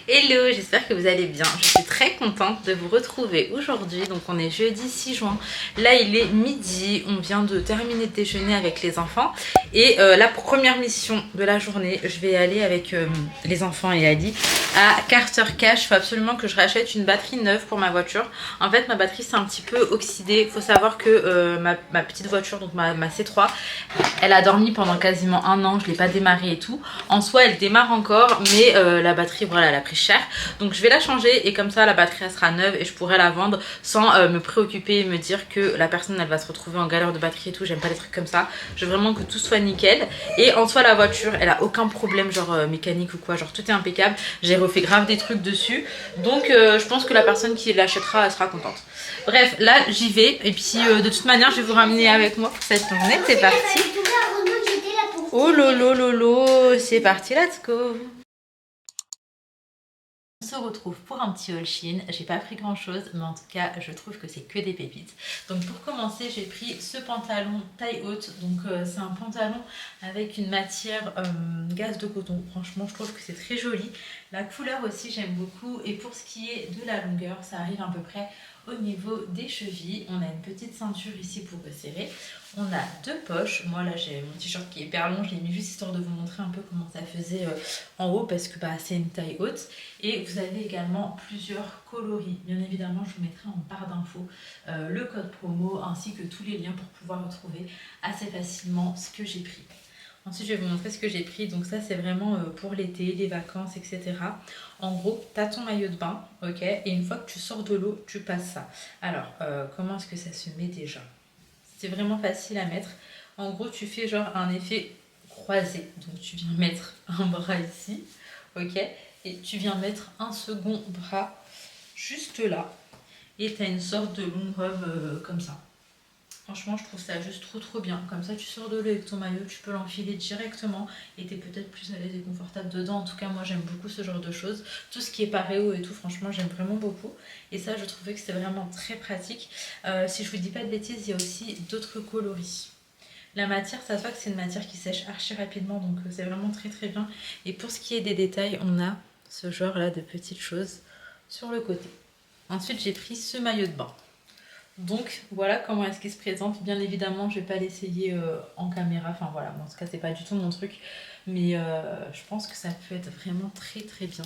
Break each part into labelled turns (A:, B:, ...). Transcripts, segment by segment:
A: Hello, j'espère que vous allez bien. Je suis très contente de vous retrouver aujourd'hui. Donc on est jeudi 6 juin. Là il est midi. On vient de terminer de déjeuner avec les enfants. Et la première mission de la journée, je vais aller avec les enfants et Ali à Carter Cash. Il faut absolument que je rachète une batterie neuve pour ma voiture. En fait ma batterie c'est un petit peu oxydée. Il faut savoir que ma petite voiture, donc ma C3, elle a dormi pendant quasiment un an. Je ne l'ai pas démarrée et tout. En soi elle démarre encore, mais la batterie voilà, elle a pris cher, donc je vais la changer et comme ça la batterie elle sera neuve et je pourrai la vendre sans me préoccuper et me dire que la personne elle va se retrouver en galère de batterie et tout. J'aime pas les trucs comme ça, je veux vraiment que tout soit nickel. Et en soi la voiture elle a aucun problème genre mécanique ou quoi, genre tout est impeccable, j'ai refait grave des trucs dessus, donc je pense que la personne qui l'achètera elle sera contente. Bref, là j'y vais et puis de toute manière je vais vous ramener avec moi pour cette journée. C'est parti. Oh lolo lolo, c'est parti, let's go. On se retrouve pour un petit haul Shein. J'ai pas pris grand chose, mais en tout cas je trouve que c'est que des pépites. Donc pour commencer j'ai pris ce pantalon taille haute. Donc c'est un pantalon avec une matière gaze de coton. Franchement je trouve que c'est très joli. La couleur aussi j'aime beaucoup. Et pour ce qui est de la longueur, ça arrive à peu près au niveau des chevilles. On a une petite ceinture ici pour resserrer. On a deux poches. Moi là j'ai mon t-shirt qui est hyper long, je l'ai mis juste histoire de vous montrer un peu comment ça faisait en haut parce que c'est une taille haute. Et vous avez également plusieurs coloris. Bien évidemment je vous mettrai en barre d'infos le code promo ainsi que tous les liens pour pouvoir retrouver assez facilement ce que j'ai pris. Ensuite, je vais vous montrer ce que j'ai pris. Donc ça, c'est vraiment pour l'été, les vacances, etc. En gros, tu as ton maillot de bain, ok. Et une fois que tu sors de l'eau, tu passes ça. Alors, comment est-ce que ça se met déjà? C'est vraiment facile à mettre. En gros, tu fais genre un effet croisé. Donc tu viens mettre un bras ici, ok. Et tu viens mettre un second bras juste là. Et tu as une sorte de longue robe comme ça. Franchement, je trouve ça juste trop bien. Comme ça, tu sors de l'eau avec ton maillot, tu peux l'enfiler directement et t'es peut-être plus à l'aise et confortable dedans. En tout cas, moi, j'aime beaucoup ce genre de choses. Tout ce qui est paréo et tout, franchement, j'aime vraiment beaucoup. Et ça, je trouvais que c'était vraiment très pratique. Si je vous dis pas de bêtises, il y a aussi d'autres coloris. La matière, ça se voit que c'est une matière qui sèche archi rapidement, donc c'est vraiment très bien. Et pour ce qui est des détails, on a ce genre-là de petites choses sur le côté. Ensuite, j'ai pris ce maillot de bain. Donc voilà comment est-ce qu'il se présente. Bien évidemment je vais pas l'essayer en caméra, enfin voilà, en tout cas c'est pas du tout mon truc, mais je pense que ça peut être vraiment très bien.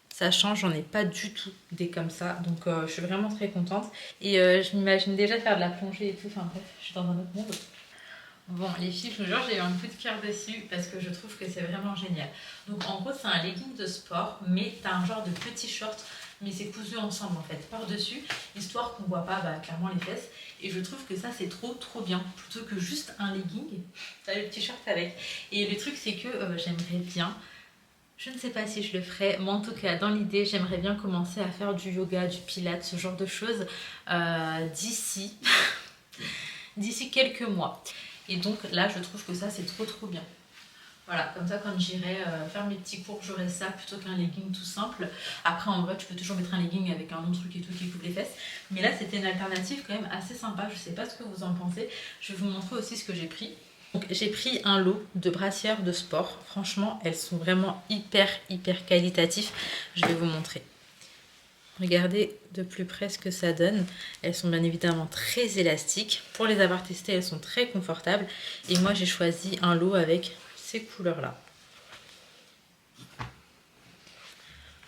A: Ça change, j'en ai pas du tout des comme ça, donc je suis vraiment très contente. Et je m'imagine déjà faire de la plongée et tout, enfin bref, je suis dans un autre monde. Bon les filles, je vous jure, j'ai eu un coup de cœur dessus parce que je trouve que c'est vraiment génial. Donc en gros c'est un legging de sport, mais t'as un genre de petit short, mais c'est cousu ensemble en fait, par-dessus, histoire qu'on voit pas clairement les fesses. Et je trouve que ça c'est trop bien, plutôt que juste un legging, t'as le t-shirt avec. Et le truc c'est que j'aimerais bien, je ne sais pas si je le ferai, mais en tout cas dans l'idée j'aimerais bien commencer à faire du yoga, du pilates, ce genre de choses d'ici quelques mois. Et donc là je trouve que ça c'est trop bien. Voilà, comme ça quand j'irai faire mes petits cours, j'aurai ça plutôt qu'un legging tout simple. Après en vrai tu peux toujours mettre un legging avec un autre truc et tout qui couvre les fesses. Mais là c'était une alternative quand même assez sympa, je sais pas ce que vous en pensez. Je vais vous montrer aussi ce que j'ai pris. Donc j'ai pris un lot de brassières de sport. Franchement elles sont vraiment hyper qualitatifs. Je vais vous montrer. Regardez de plus près ce que ça donne. Elles sont bien évidemment très élastiques. Pour les avoir testées, elles sont très confortables. Et moi j'ai choisi un lot avec ces couleurs là.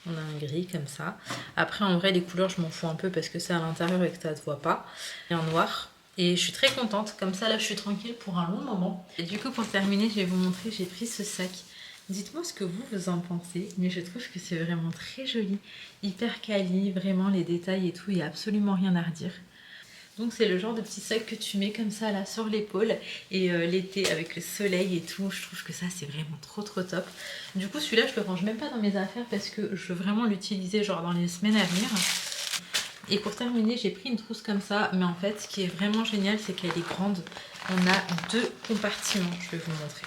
A: On a un gris comme ça. Après en vrai les couleurs je m'en fous un peu parce que c'est à l'intérieur et que ça ne se voit pas. Et un noir. Et je suis très contente. Comme ça là je suis tranquille pour un long moment. Et du coup pour terminer je vais vous montrer, j'ai pris ce sac. Dites-moi ce que vous en pensez, mais je trouve que c'est vraiment très joli, hyper quali, vraiment les détails et tout, il n'y a absolument rien à redire. Donc c'est le genre de petit sac que tu mets comme ça là sur l'épaule et l'été avec le soleil et tout, je trouve que ça c'est vraiment trop top. Du coup celui-là je le range même pas dans mes affaires parce que je veux vraiment l'utiliser genre dans les semaines à venir. Et pour terminer j'ai pris une trousse comme ça, mais en fait ce qui est vraiment génial c'est qu'elle est grande. On a deux compartiments, je vais vous montrer.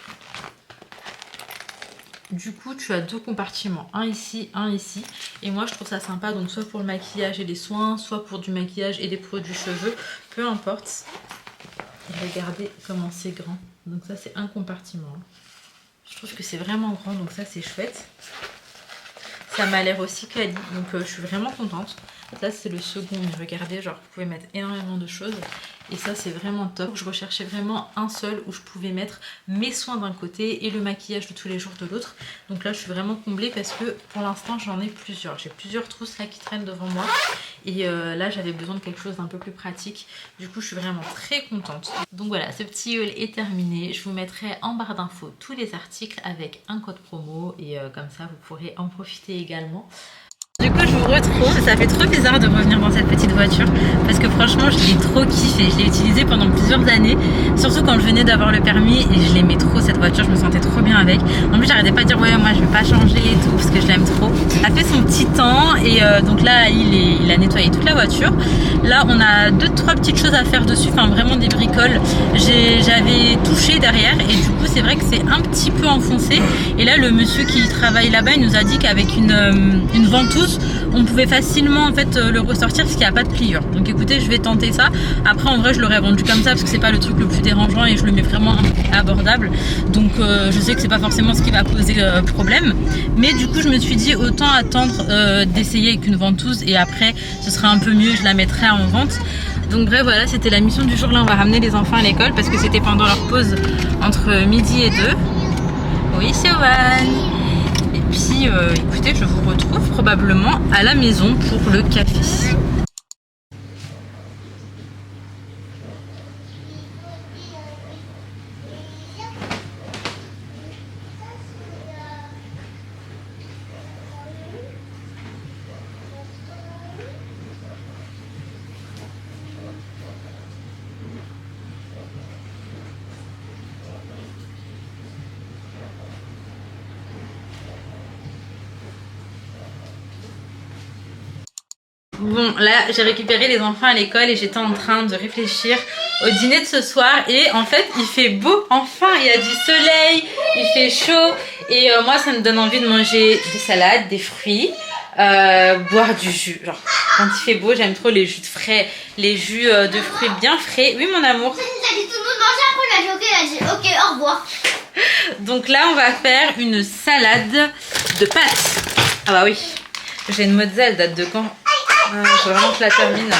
A: Du coup, tu as deux compartiments, un ici, un ici. Et moi, je trouve ça sympa, donc soit pour le maquillage et les soins, soit pour du maquillage et des produits cheveux, peu importe. Regardez comment c'est grand. Donc ça, c'est un compartiment. Je trouve que c'est vraiment grand, donc ça, c'est chouette. Ça m'a l'air aussi quali, donc je suis vraiment contente. Ça c'est le second, mais regardez, genre vous pouvez mettre énormément de choses. Et ça c'est vraiment top. Je recherchais vraiment un seul où je pouvais mettre mes soins d'un côté et le maquillage de tous les jours de l'autre. Donc là je suis vraiment comblée parce que pour l'instant j'en ai plusieurs. J'ai plusieurs trousses là qui traînent devant moi. Et là j'avais besoin de quelque chose d'un peu plus pratique. Du coup je suis vraiment très contente. Donc voilà, ce petit haul est terminé. Je vous mettrai en barre d'infos tous les articles avec un code promo. Et comme ça vous pourrez en profiter également. Du coup je vous retrouve, ça fait trop bizarre de revenir dans cette petite voiture parce que franchement je l'ai trop kiffé, je l'ai utilisée pendant plusieurs années, surtout quand je venais d'avoir le permis et je l'aimais trop cette voiture, je me sentais trop bien avec. En plus j'arrêtais pas de dire ouais moi je vais pas changer et tout parce que je l'aime trop. Ça fait son petit temps et donc là il a nettoyé toute la voiture. Là on a 2-3 petites choses à faire dessus, enfin vraiment des bricoles. J'avais touché derrière et du coup c'est vrai que c'est un petit peu enfoncé et là le monsieur qui travaille là-bas il nous a dit qu'avec une ventouse on pouvait facilement en fait le ressortir parce qu'il n'y a pas de pliure. Donc écoutez je vais tenter ça. Après en vrai je l'aurais vendu comme ça parce que c'est pas le truc le plus dérangeant et je le mets vraiment abordable. Donc je sais que c'est pas forcément ce qui va poser problème. Mais du coup je me suis dit autant attendre d'essayer avec une ventouse et après ce sera un peu mieux, je la mettrai en vente. Donc bref voilà c'était la mission du jour. Là on va ramener les enfants à l'école parce que c'était pendant leur pause entre midi et 2. Oui c'est Owen. Et puis écoutez je vous retrouve probablement à la maison pour le café. Bon là j'ai récupéré les enfants à l'école et j'étais en train de réfléchir au dîner de ce soir et en fait il fait beau enfin, il y a du soleil, il fait chaud et moi ça me donne envie de manger des salades, des fruits, boire du jus. Genre quand il fait beau j'aime trop les jus de frais, les jus de fruits bien frais. Oui mon amour.
B: T'as dit tout le monde manger, après il a dit ok, il a dit ok au revoir.
A: Donc là on va faire une salade de pâtes. Ah bah oui, j'ai une mozza, elle date de quand? Je veux vraiment que je la termine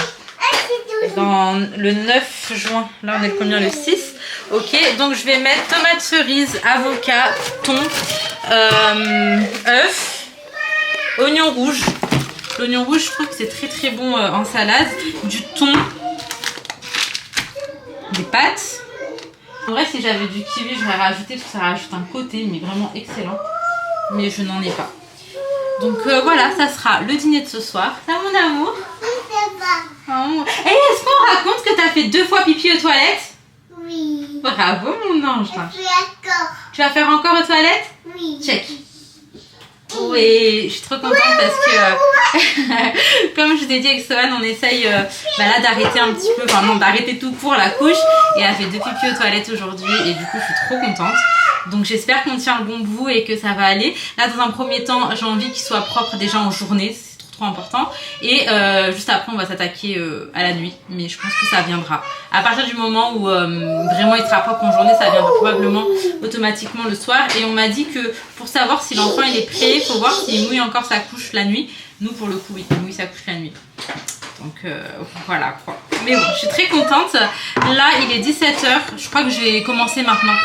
A: dans le 9 juin. Là on est combien, le 6? Ok, donc je vais mettre tomates cerises, avocat, thon, œuf, oignon rouge. L'oignon rouge je trouve que c'est très très bon en salade. Du thon, des pâtes. En vrai si j'avais du kiwi j'aurais rajouté parce que ça rajoute un côté mais vraiment excellent. Mais je n'en ai pas. Donc voilà, ça sera le dîner de ce soir. Ça mon amour? Oh. Et est-ce qu'on raconte que tu as fait 2 fois pipi aux toilettes?
B: Oui.
A: Bravo mon ange.
B: Je suis d'accord.
A: Tu vas faire encore aux toilettes?
B: Oui.
A: Check. Oui, je suis trop contente parce que comme je t'ai dit avec Sohan, on essaye là d'arrêter un petit peu, enfin non d'arrêter tout court la couche et elle a fait 2 pipis aux toilettes aujourd'hui et du coup je suis trop contente. Donc j'espère qu'on tient le bon bout et que ça va aller. Là dans un premier temps j'ai envie qu'il soit propre déjà en journée, c'est trop important. Et juste après on va s'attaquer à la nuit, mais je pense que ça viendra. À partir du moment où vraiment il sera propre en journée, ça viendra probablement automatiquement le soir. Et on m'a dit que pour savoir si l'enfant il est prêt, il faut voir s'il mouille encore sa couche la nuit. Nous pour le coup oui, il mouille sa couche la nuit. Donc voilà quoi. Mais bon, je suis très contente. Là il est 17 h, je crois que je vais commencer maintenant.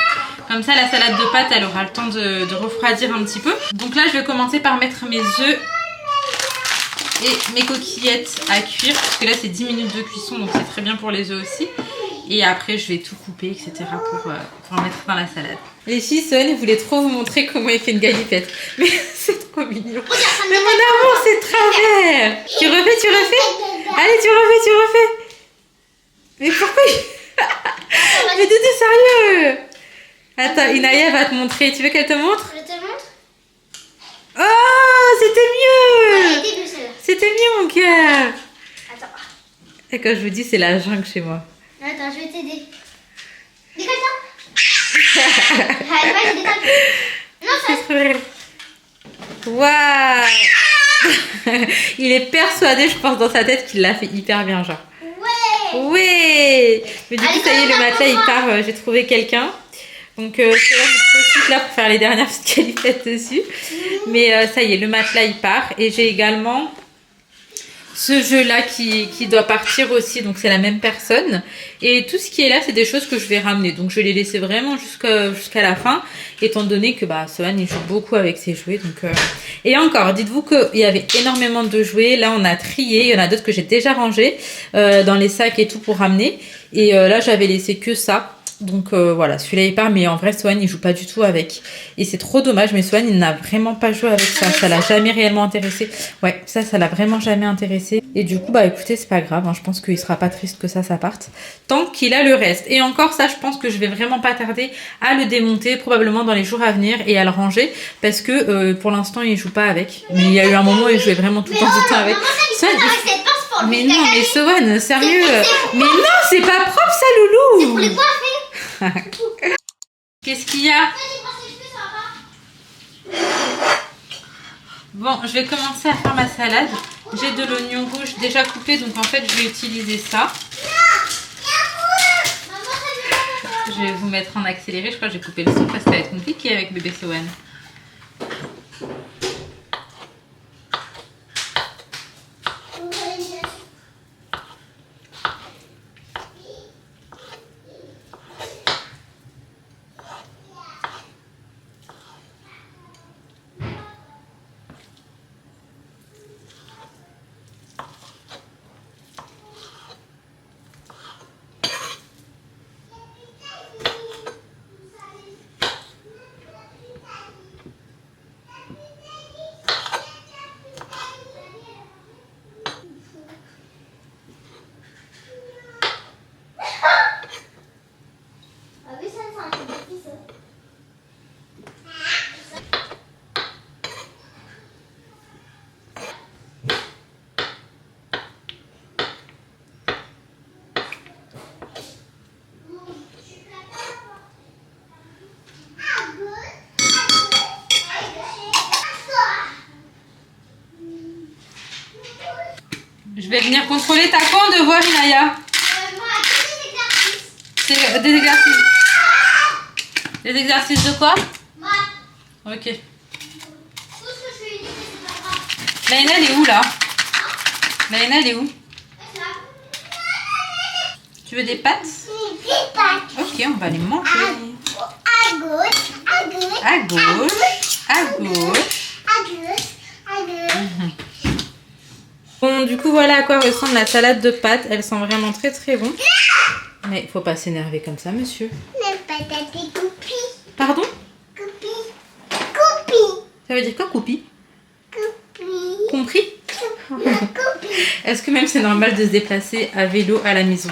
A: Comme ça la salade de pâtes elle aura le temps de refroidir un petit peu. Donc là je vais commencer par mettre mes œufs et mes coquillettes à cuire. Parce que là c'est 10 minutes de cuisson donc c'est très bien pour les œufs aussi. Et après je vais tout couper etc pour mettre dans la salade. Les filles, Sohan voulait trop vous montrer comment il fait une galipette. Mais c'est trop mignon. Mais mon amour c'est travers. Tu refais. Allez tu refais. Mais pourquoi Mais Doudou sérieux. Attends, Inaya va te montrer. Tu veux qu'elle te montre?
B: Je te montre.
A: Oh, c'était mieux.
B: Ouais, début celle-là.
A: C'était mieux mon cœur.
B: Attends.
A: Et quand je vous dis, c'est la jungle chez moi.
B: Attends, je vais t'aider. Décolle-toi. Allez, vas-y, décolle. Non, ça.
A: C'est vrai. Waouh. Il est persuadé, je pense, dans sa tête qu'il l'a fait hyper bien, genre.
B: Ouais.
A: Oui. Mais du coup,
B: Allez,
A: ça y est, le
B: commence,
A: matelas, il
B: commence.
A: part. J'ai trouvé quelqu'un. Donc c'est là que je profite là pour faire les dernières petites calipettes dessus. Mais ça y est, le matelas il part. Et j'ai également ce jeu-là qui doit partir aussi. Donc c'est la même personne. Et tout ce qui est là, c'est des choses que je vais ramener. Donc je vais les laisser vraiment jusqu'à la fin. Étant donné que Sohan il joue beaucoup avec ses jouets. Donc, Et encore, dites-vous qu'il y avait énormément de jouets. Là on a trié. Il y en a d'autres que j'ai déjà rangés dans les sacs et tout pour ramener. Et là j'avais laissé que ça. Donc voilà, celui-là il part, mais en vrai Sohan il joue pas du tout avec. Et c'est trop dommage, mais Sohan il n'a vraiment pas joué avec ça. Ça l'a jamais réellement intéressé. Ouais, ça l'a vraiment jamais intéressé. Et du coup, écoutez, c'est pas grave, hein, je pense qu'il sera pas triste que ça parte. Tant qu'il a le reste. Et encore ça, je pense que je vais vraiment pas tarder à le démonter, probablement dans les jours à venir, et à le ranger. Parce que pour l'instant il joue pas avec. Mais il y a eu un moment où il jouait vraiment tout le temps avec. Sohan, mais non, mais Sohan, sérieux. Mais non, c'est pas propre ça, loulou.
B: C'est pour les coiffer.
A: Qu'est-ce qu'il y a? Bon, je vais commencer à faire ma salade. J'ai de l'oignon rouge déjà coupé, donc en fait je vais utiliser ça. Je vais vous mettre en accéléré. Je crois que j'ai coupé le son parce que ça va être compliqué avec bébé Sohan. Je vais venir contrôler ta quoi en devoir, Inaya? C'est des exercices. Des exercices de quoi? Ok. Laïna, elle est où là? Laïna, elle est où? Tu veux des pâtes?
B: Des pâtes.
A: Ok, on va les manger.
B: À gauche, à gauche.
A: À gauche, à gauche.
B: À gauche, à gauche.
A: Bon, du coup, voilà à quoi ressemble la salade de pâtes. Elle sent vraiment très très bon. Mais il faut pas s'énerver comme ça, monsieur.
B: La patate est coupée.
A: Pardon?
B: Coupée. Coupée.
A: Ça veut dire quoi, coupi?
B: Coupée.
A: Compris?
B: Coupée.
A: Est-ce que même c'est normal de se déplacer à vélo à la maison?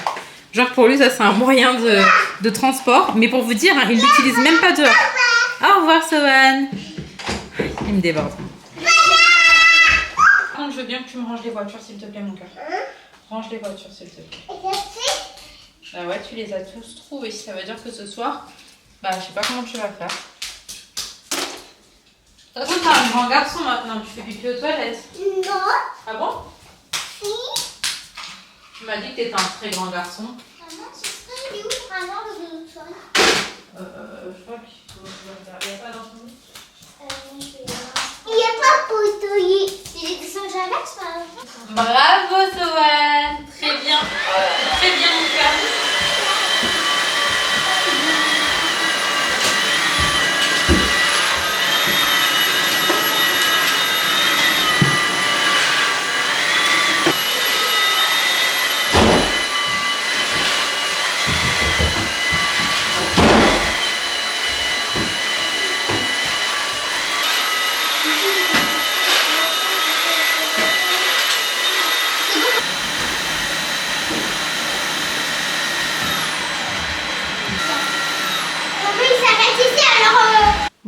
A: Genre pour lui, ça c'est un moyen de transport. Mais pour vous dire, hein, il l'utilise même pas dehors. Au revoir, Sohan. Il me déborde. Je veux bien que tu me ranges les voitures, s'il te plaît, mon cœur. Range les voitures, s'il te plaît. Bah ouais, tu les as tous trouvés. Ça veut dire que ce soir, je sais pas comment tu vas faire. De toute façon, t'es un grand garçon maintenant. Tu fais pipi aux toilettes.
B: Non.
A: Ah bon?
B: Si.
A: Tu m'as dit que t'étais un très grand garçon.
B: Maman, tu serais où vraiment le sol?
A: Je crois qu'il n'y a pas dans ton lit.
B: Il n'y a pas pour touiller. Il est sans Javax, par exemple.
A: Bravo, Sohan. Très bien. Très bien, mon cœur.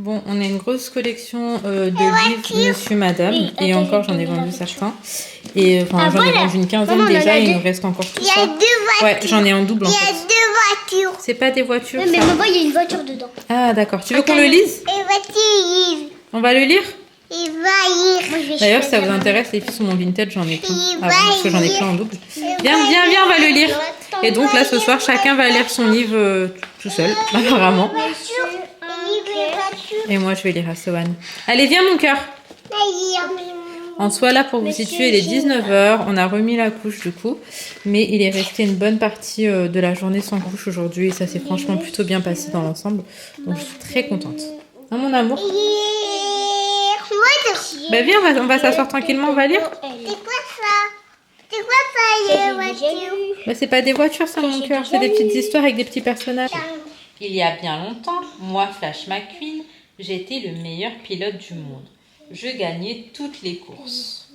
A: Bon, on a une grosse collection de livres Monsieur, Madame. Et encore, j'en ai vendu certains. Et enfin, j'en ai vendu une quinzaine déjà. Et il nous reste encore tout ça.
B: Il y a 2 voitures.
A: Ouais, j'en ai en double en fait.
B: Il y a 2 voitures.
A: C'est pas des voitures,
B: Mais
A: ça.
B: maman, il y a une voiture dedans.
A: Ah, d'accord. Tu veux qu'on le lise?
B: Et voiture,
A: On va le lire?
B: il va lire.
A: D'ailleurs, si ça vous intéresse, les filles sur mon vintage, j'en ai plein.
B: Il
A: Ah,
B: va
A: parce que j'en ai
B: lire.
A: plein en double. Viens, on va le lire. Et donc là, ce soir, chacun va lire son livre tout seul, apparemment. Et moi, je vais lire à Sohan. Allez, viens mon cœur. En soi, là, pour vous situer, il est 19h. On a remis la couche du coup. Mais il est resté une bonne partie de la journée sans couche aujourd'hui. Et ça s'est franchement plutôt bien passé dans l'ensemble. Donc, je suis très contente. Hein, mon amour? Bah viens, on va s'asseoir tranquillement, on va lire.
B: C'est quoi ça? C'est quoi ça, les voitures?
A: Bah c'est pas des voitures ça mon cœur, c'est des petites histoires avec des petits personnages. Il y a bien longtemps, moi Flash McQueen, j'étais le meilleur pilote du monde. Je gagnais toutes les courses.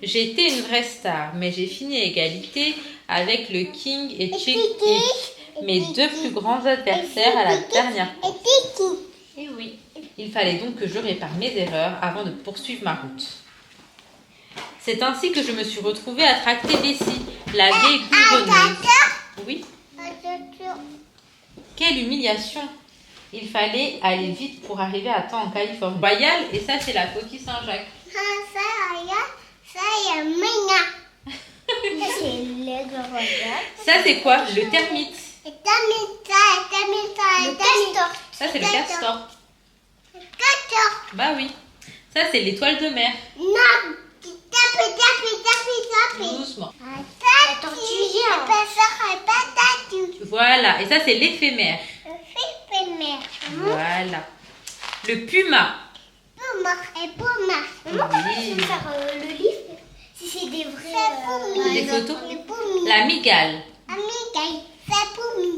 A: J'étais une vraie star, mais j'ai fini à égalité avec le King et Chick Tick, mes deux plus grands adversaires à la dernière course. Et oui, il fallait donc que je répare mes erreurs avant de poursuivre ma route. C'est ainsi que je me suis retrouvée à tracter Bessie, la vieille gouverneuse. Oui. Quelle humiliation! Il fallait aller vite pour arriver à temps en Californie. Royal, et ça c'est la coquille Saint-Jacques. Ça c'est quoi? Le termite. Ça c'est le castor. Bah oui. Ça c'est l'étoile de mer. Doucement. Voilà, et ça c'est l'éphémère. Voilà. Le puma. Oui.
B: Le livre, si c'est des vrais
A: Des photos. La migale.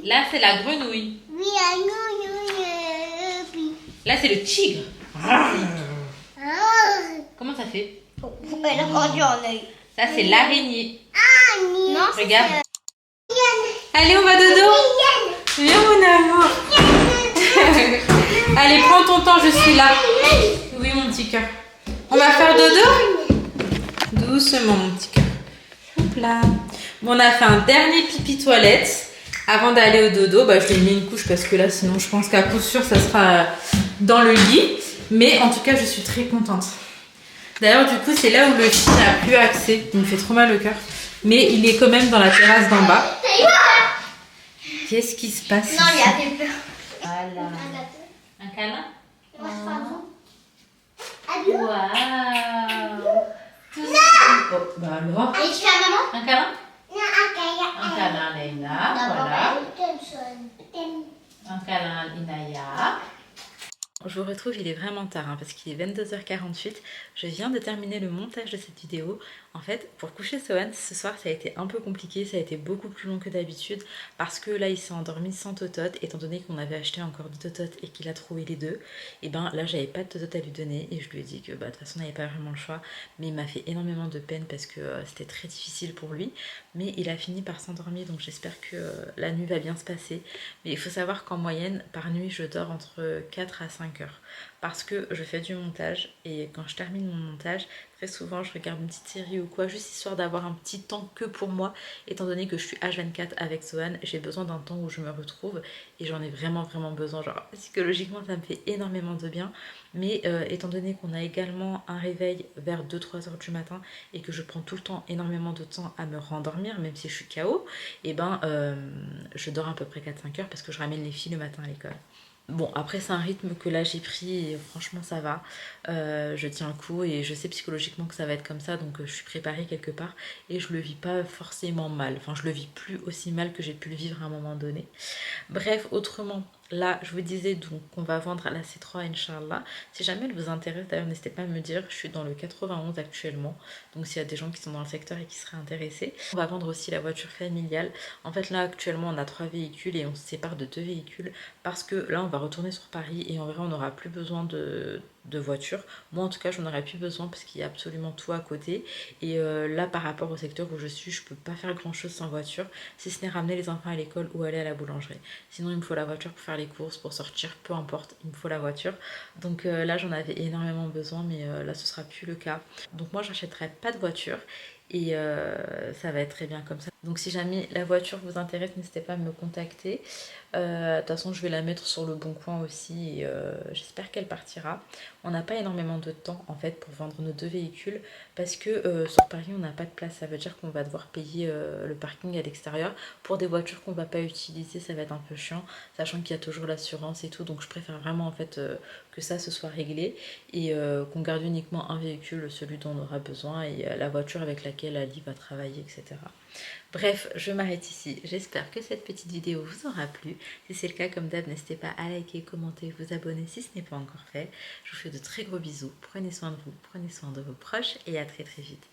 A: Là c'est la grenouille. Là c'est le tigre. Comment ça fait?
B: Elle a grandi en œil.
A: Ça c'est l'araignée.
B: Non,
A: regarde. Allez, on va dodo. Viens mon amour. Allez, prends ton temps, je suis là. Oui mon petit cœur. On va faire dodo? Doucement mon petit cœur. Hop là. Bon, on a fait un dernier pipi toilette. Avant d'aller au dodo, bah, je lui ai mis une couche parce que là sinon je pense qu'à coup sûr ça sera dans le lit. Mais en tout cas je suis très contente. D'ailleurs du coup c'est là où le chien n'a plus accès. Il me fait trop mal au cœur. Mais il est quand même dans la terrasse d'en bas. Qu'est-ce qui se passe?
B: Non, il a fait peur.
A: Voilà. Un câlin?
B: Waouh.
A: Waouh. Oh, bah alors.
B: Et tu fais à maman?
A: Un câlin?
B: Un
A: Un câlin Leïla. Voilà. Un câlin Inaya. Je vous retrouve, il est vraiment tard parce qu'il est 22h48. Je viens de terminer le montage de cette vidéo. En fait, pour coucher Sohan ce soir, ça a été un peu compliqué, ça a été beaucoup plus long que d'habitude parce que là, il s'est endormi sans totote, étant donné qu'on avait acheté encore deux tototes et qu'il a trouvé les deux. Et ben là, j'avais pas de totote à lui donner et je lui ai dit que de toute façon, on n'avait pas vraiment le choix. Mais il m'a fait énormément de peine parce que c'était très difficile pour lui. Mais il a fini par s'endormir, donc j'espère que la nuit va bien se passer. Mais il faut savoir qu'en moyenne, par nuit, je dors entre 4 à 5 heures. Parce que je fais du montage et quand je termine mon montage, très souvent je regarde une petite série ou quoi, juste histoire d'avoir un petit temps que pour moi, étant donné que je suis H24 avec Sohan, j'ai besoin d'un temps où je me retrouve et j'en ai vraiment besoin, genre psychologiquement ça me fait énormément de bien, mais étant donné qu'on a également un réveil vers 2-3 heures du matin et que je prends tout le temps énormément de temps à me rendormir, même si je suis KO, et ben je dors à peu près 4-5 heures parce que je ramène les filles le matin à l'école. Bon, après c'est un rythme que là j'ai pris et franchement ça va, je tiens le coup et je sais psychologiquement que ça va être comme ça, donc je suis préparée quelque part et je le vis pas forcément mal, enfin je le vis plus aussi mal que j'ai pu le vivre à un moment donné. Bref, autrement, là je vous disais donc qu'on va vendre la C3 Inch'Allah. Si jamais elle vous intéresse, d'ailleurs n'hésitez pas à me dire, je suis dans le 91 actuellement, donc s'il y a des gens qui sont dans le secteur et qui seraient intéressés. On va vendre aussi la voiture familiale. En fait là actuellement on a 3 véhicules et on se sépare de 2 véhicules parce que là on va retourner sur Paris et en vrai on n'aura plus besoin de voiture. Moi en tout cas j'en aurais plus besoin parce qu'il y a absolument tout à côté et là par rapport au secteur où je suis, je peux pas faire grand chose sans voiture, si ce n'est ramener les enfants à l'école ou aller à la boulangerie. Sinon il me faut la voiture pour faire les courses, pour sortir, peu importe, il me faut la voiture. Donc là j'en avais énormément besoin mais là ce sera plus le cas. Donc moi j'achèterai pas de voiture et ça va être très bien comme ça. Donc si jamais la voiture vous intéresse, n'hésitez pas à me contacter. De toute façon je vais la mettre sur le bon coin aussi et j'espère qu'elle partira. On n'a pas énormément de temps en fait pour vendre nos 2 véhicules parce que sur Paris on n'a pas de place. Ça veut dire qu'on va devoir payer le parking à l'extérieur. Pour des voitures qu'on va pas utiliser, ça va être un peu chiant, sachant qu'il y a toujours l'assurance et tout. Donc je préfère vraiment en fait que ça se soit réglé et qu'on garde uniquement un véhicule, celui dont on aura besoin, et la voiture avec laquelle Ali va travailler, etc. Bref, je m'arrête ici. J'espère que cette petite vidéo vous aura plu. Si c'est le cas, comme d'hab, n'hésitez pas à liker, commenter, vous abonner si ce n'est pas encore fait. Je vous fais de très gros bisous. Prenez soin de vous, prenez soin de vos proches et à très très vite.